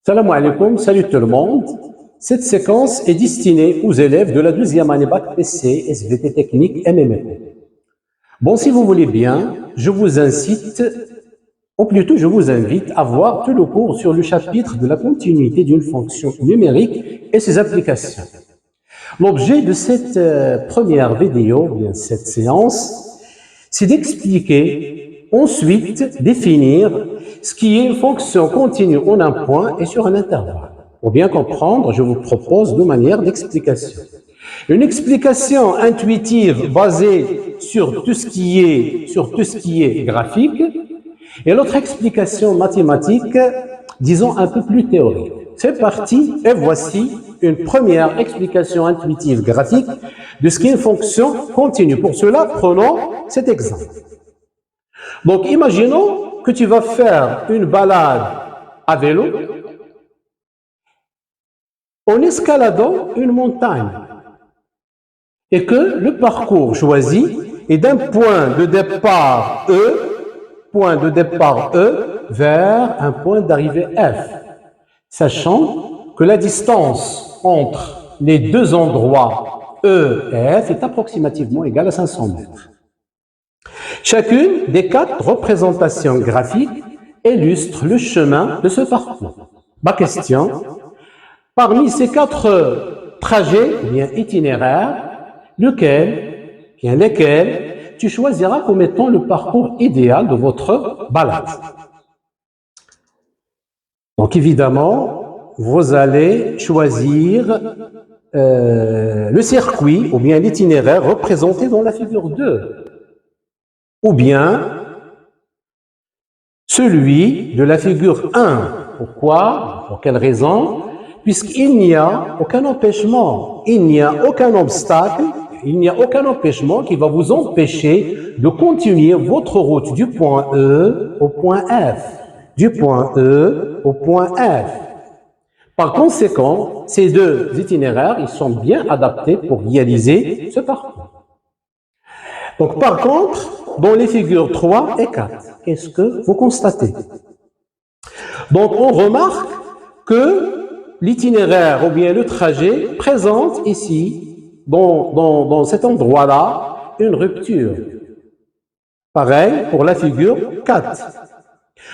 Salam alaikum, salut tout le monde. Cette séquence est destinée aux élèves de la deuxième année Bac PC, SVT technique MMP. Bon, si vous voulez bien, je vous incite, ou plutôt je vous invite à voir tout le cours sur le chapitre de la continuité d'une fonction numérique et ses applications. L'objet de cette première vidéo, bien cette séance, c'est d'expliquer, ensuite définir ce qui est une fonction continue en un point et sur un intervalle. Pour bien comprendre, je vous propose deux manières d'explication. Une explication intuitive basée sur tout ce qui est graphique, et l'autre explication mathématique, disons un peu plus théorique. C'est parti, et voici une première explication intuitive graphique de ce qu'est une fonction continue. Pour cela, prenons cet exemple. Donc, imaginons que tu vas faire une balade à vélo en escaladant une montagne et que le parcours choisi est d'un point de départ E vers un point d'arrivée F, sachant que la distance entre les deux endroits E et F est approximativement égale à 500 mètres. Chacune des quatre représentations graphiques illustre le chemin de ce parcours. Ma question, parmi ces quatre trajets, bien itinéraires, lesquels tu choisiras comme étant le parcours idéal de votre balade. Donc évidemment, vous allez choisir le circuit ou bien l'itinéraire représenté dans la figure 2. Ou bien celui de la figure 1. Pourquoi? Pour quelle raison? Puisqu'il n'y a aucun empêchement, il n'y a aucun obstacle, il n'y a aucun empêchement qui va vous empêcher de continuer votre route du point E au point F. Du point E au point F. Par conséquent, ces deux itinéraires, ils sont bien adaptés pour réaliser ce parcours. Donc, par contre, dans les figures 3 et 4, qu'est-ce que vous constatez? Donc, on remarque que l'itinéraire ou bien le trajet présente ici, dans cet endroit-là, une rupture. Pareil pour la figure 4.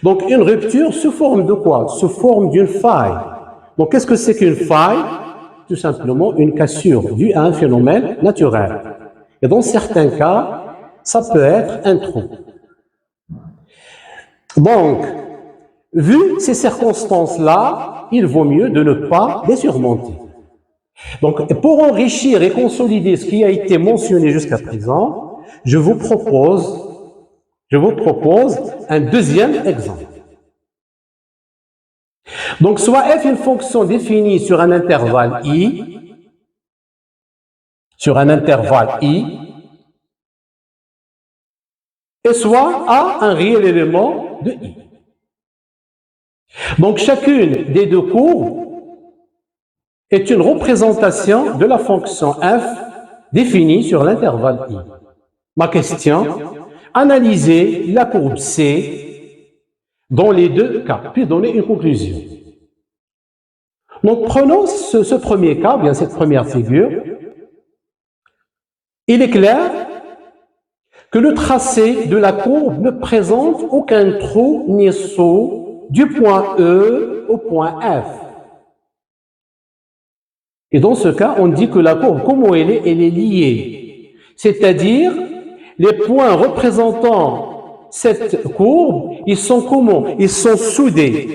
Donc, une rupture sous forme de quoi? Sous forme d'une faille. Donc, qu'est-ce que c'est qu'une faille? Tout simplement une cassure due à un phénomène naturel. Et dans certains cas, ça peut être un trou. Donc, vu ces circonstances-là, il vaut mieux de ne pas les surmonter. Donc, pour enrichir et consolider ce qui a été mentionné jusqu'à présent, je vous propose un deuxième exemple. Donc, soit f est une fonction définie sur un intervalle i, et soit a un réel élément de i. Donc, chacune des deux courbes est une représentation de la fonction f définie sur l'intervalle i. Ma question, analysez la courbe C dans les deux cas, puis donner une conclusion. Donc, prenons ce premier cas, bien cette première figure. Il est clair que le tracé de la courbe ne présente aucun trou ni saut du point E au point F. Et dans ce cas, on dit que la courbe, comment elle est liée. C'est-à-dire, les points représentant cette courbe, ils sont comment? Ils sont soudés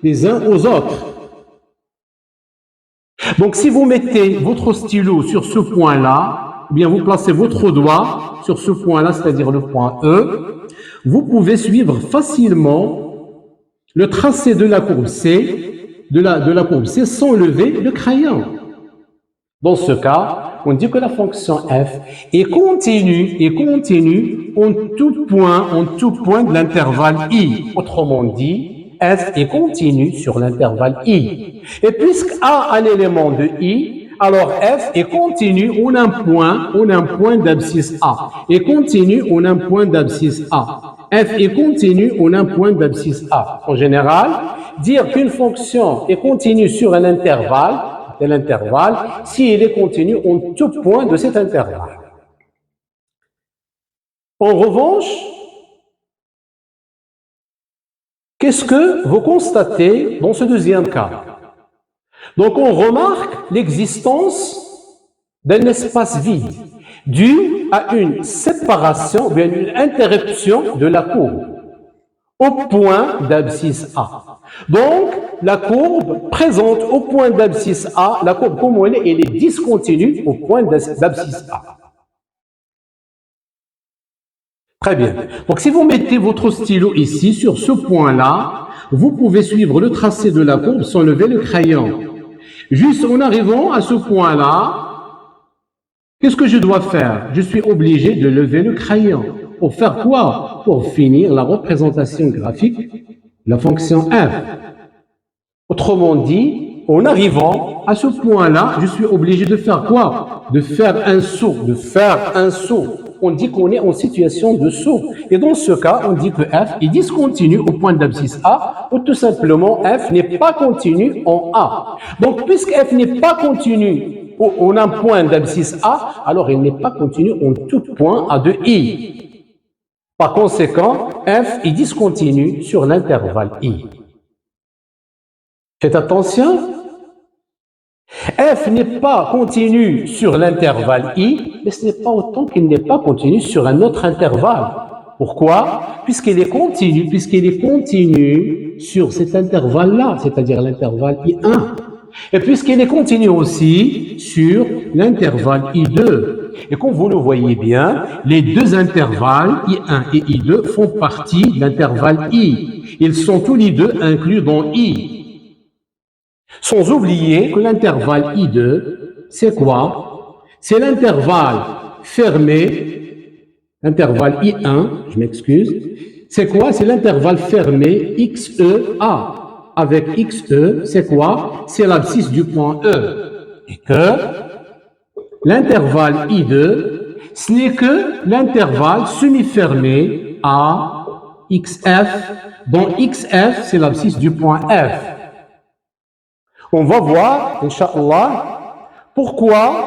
les uns aux autres. Donc, si vous mettez votre stylo sur ce point-là, ou bien vous placez votre doigt sur ce point-là, c'est-à-dire le point E, vous pouvez suivre facilement le tracé de la courbe C, sans lever le crayon. Dans ce cas, on dit que la fonction f est continue en tout point de l'intervalle i. Autrement dit, f est continue sur l'intervalle i. Et puisque a un élément de i, alors f est continue en un point d'abscisse a. Et continue en un point d'abscisse a. f est continue en un point d'abscisse A. En général, dire qu'une fonction est continue sur un intervalle, tel intervalle, si elle est continue en tout point de cet intervalle. En revanche, qu'est-ce que vous constatez dans ce deuxième cas? Donc, on remarque l'existence d'un espace vide dû à une séparation, bien une interruption de la courbe au point d'abscisse A. Donc, la courbe présente au point d'abscisse A, la courbe comme elle est discontinue au point d'abscisse A. Très bien. Donc, si vous mettez votre stylo ici, sur ce point-là, vous pouvez suivre le tracé de la courbe sans lever le crayon. Juste en arrivant à ce point-là, qu'est-ce que je dois faire? Je suis obligé de lever le crayon. Pour faire quoi? Pour finir la représentation graphique de la fonction f. Autrement dit, en arrivant à ce point-là, je suis obligé de faire quoi? De faire un saut, On dit qu'on est en situation de saut. Et dans ce cas, on dit que f est discontinu au point d'abscisse A, ou tout simplement f n'est pas continu en A. Donc, puisque f n'est pas continu en un point d'abscisse A, alors il n'est pas continu en tout point A de I. Par conséquent, f est discontinu sur l'intervalle I. Faites attention, f n'est pas continu sur l'intervalle I, mais ce n'est pas autant qu'il n'est pas continu sur un autre intervalle. Pourquoi? Puisqu'il est continu sur cet intervalle-là, c'est-à-dire l'intervalle I1. Et puisqu'il est continu aussi sur l'intervalle I2. Et comme vous le voyez bien, les deux intervalles, I1 et I2, font partie de l'intervalle I. Ils sont tous les deux inclus dans I. Sans oublier que l'intervalle I2, c'est quoi? C'est l'intervalle fermé, l'intervalle I1, je m'excuse. C'est quoi? C'est l'intervalle fermé XEA. Avec XE, c'est quoi? C'est l'abscisse du point E. Et que l'intervalle I2, ce n'est que l'intervalle semi-fermé A, XF, dont XF, c'est l'abscisse du point F. On va voir, Inch'Allah, pourquoi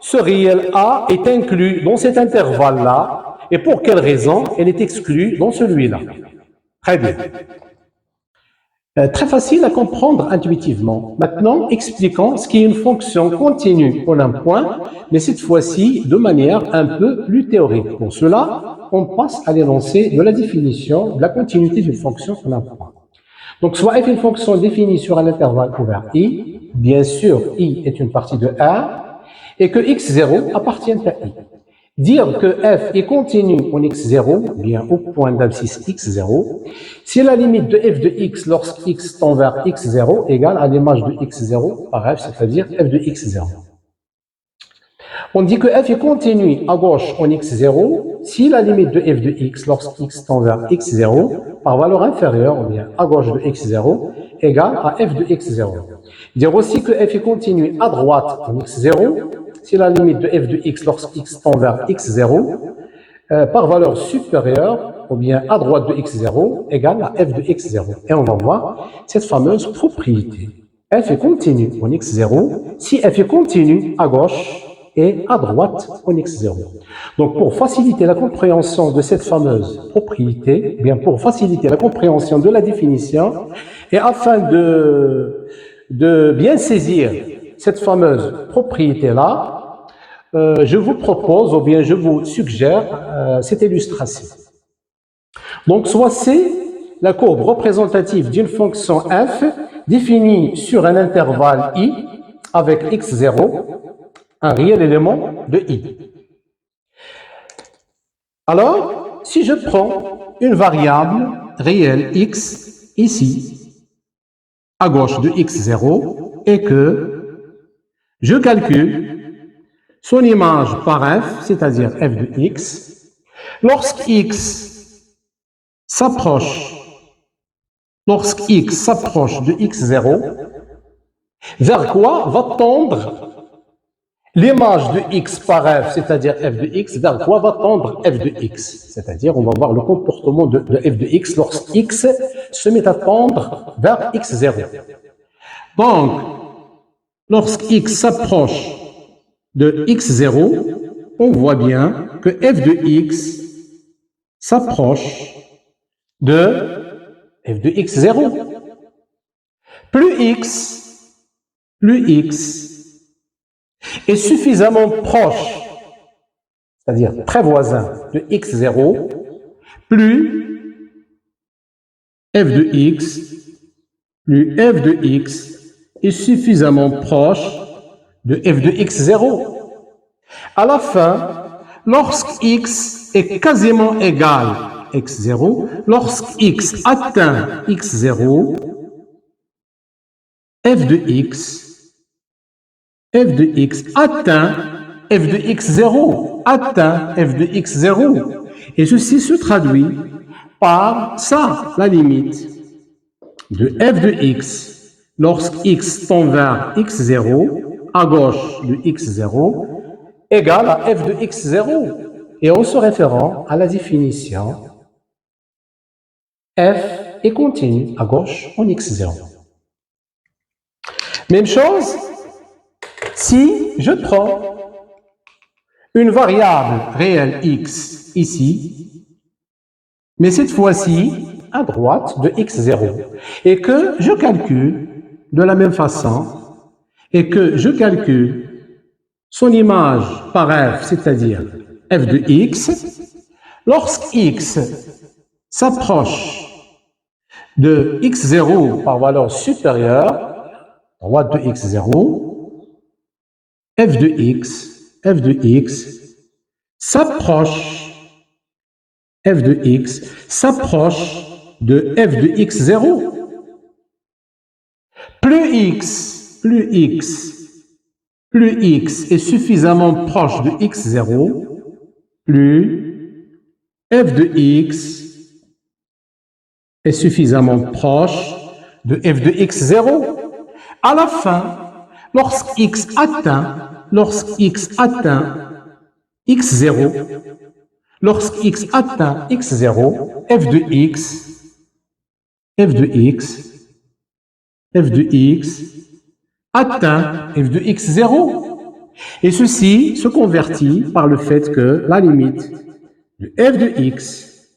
ce réel A est inclus dans cet intervalle-là et pour quelle raison elle est exclue dans celui-là. Très bien. Très facile à comprendre intuitivement. Maintenant, expliquons ce qui est une fonction continue en un point, mais cette fois-ci de manière un peu plus théorique. Pour cela, on passe à l'énoncé de la définition de la continuité d'une fonction en un point. Donc, soit f est une fonction définie sur un intervalle ouvert I, bien sûr, I est une partie de R, et que x0 appartient à I. Dire que f est continu en x0, bien au point d'abscisse x0, si la limite de f de x lorsque x tend vers x0 égale à l'image de x0 par f, c'est-à-dire f de x0. On dit que f est continu à gauche en x0 si la limite de f de x lorsque x tend vers x0 par valeur inférieure, ou bien à gauche de x0, égale à f de x0. Dire aussi que f est continu à droite en x0 si la limite de f de x lorsque x tend vers x0 par valeur supérieure, ou bien à droite de x0, égale à f de x0. Et on va voir cette fameuse propriété. F est continu en x0 si f est continu à gauche et à droite en x0. Donc, pour faciliter la compréhension de cette fameuse propriété, bien pour faciliter la compréhension de la définition, et afin de bien saisir cette fameuse propriété-là, je vous propose, ou bien je vous suggère cette illustration. Donc, soit c'est la courbe représentative d'une fonction f définie sur un intervalle i avec x0, un réel élément de i. Alors, si je prends une variable réelle x ici, à gauche de x0, et que je calcule son image par f, c'est-à-dire f de x, lorsque x s'approche de x0, vers quoi va tendre l'image de x par f, c'est-à-dire f de x, vers quoi va tendre f de x? C'est-à-dire, on va voir le comportement de f de x lorsque x se met à tendre vers x0. Donc, lorsque x s'approche de x0, on voit bien que f de x s'approche de f de x0. Plus x est suffisamment proche, c'est-à-dire très voisin de x0, plus f de x est suffisamment proche de f de x0. À la fin, lorsque x est quasiment égal à x0, lorsque x atteint x0, f de x atteint f de x0, et ceci se traduit par ça, la limite de f de x lorsque x tend vers x0, à gauche de x0, égale à f de x0. Et en se référant à la définition, f est continu à gauche en x0. Même chose, si je prends une variable réelle x ici, mais cette fois-ci à droite de x0, et que je calcule de la même façon, et que je calcule son image par f, c'est-à-dire f de x, lorsque x s'approche de x0 par valeur supérieure, droite de x0, f de x s'approche de f de x0. Plus x est suffisamment proche de x0, plus f de x est suffisamment proche de f de x0. À la fin, lorsque x atteint x0, f de x atteint f de x0. Et ceci se convertit par le fait que la limite de f de x,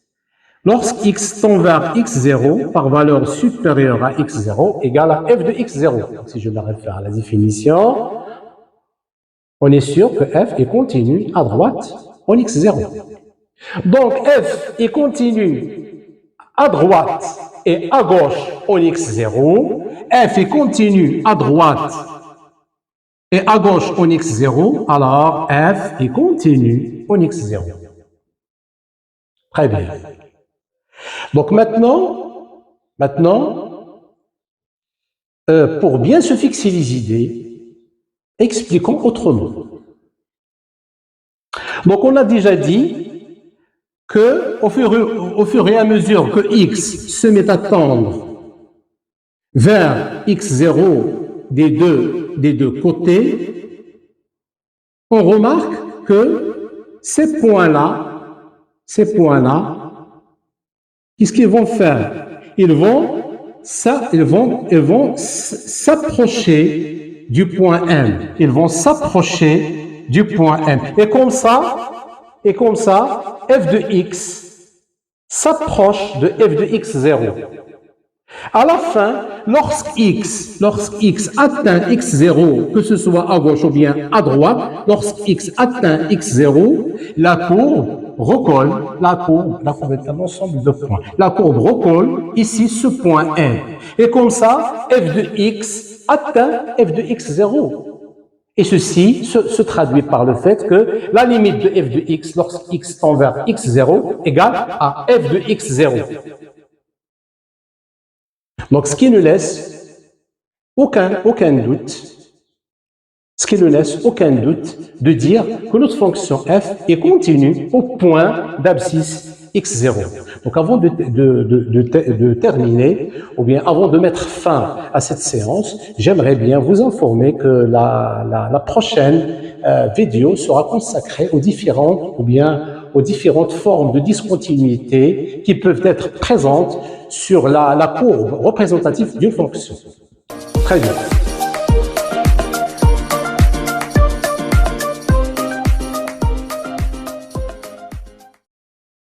lorsque x tend vers x0 par valeur supérieure à x0, égale à f de x0. Donc, si je me réfère à la définition, on est sûr que f est continu à droite en x0. Donc, f est continu à droite et à gauche en x0. F est continu à droite et à gauche en x0. Alors, f est continu en x0. Très bien. Donc maintenant, pour bien se fixer les idées, expliquons autrement. Donc on a déjà dit que au fur et à mesure que x se met à tendre vers x0 des deux côtés, on remarque que ces points-là, qu'est-ce qu'ils vont faire? Ils vont s'approcher du point M. Ils vont s'approcher du point M. Et comme ça, f de x s'approche de f de x0. À la fin, lorsque x atteint x0, que ce soit à gauche ou bien à droite, lorsque x atteint x0, la courbe recolle, la courbe est un ensemble de points. La courbe recolle ici ce point M. Et comme ça, f de x atteint f de x0. Et ceci se traduit par le fait que la limite de f de x lorsque x tend vers x0 égale à f de x0. Donc, ce qui ne laisse aucun doute, de dire que notre fonction f est continue au point d'abscisse x0. Donc avant de terminer, ou bien avant de mettre fin à cette séance, j'aimerais bien vous informer que la prochaine vidéo sera consacrée aux différentes, ou bien aux différentes formes de discontinuité qui peuvent être présentes sur la courbe représentative d'une fonction. Très bien.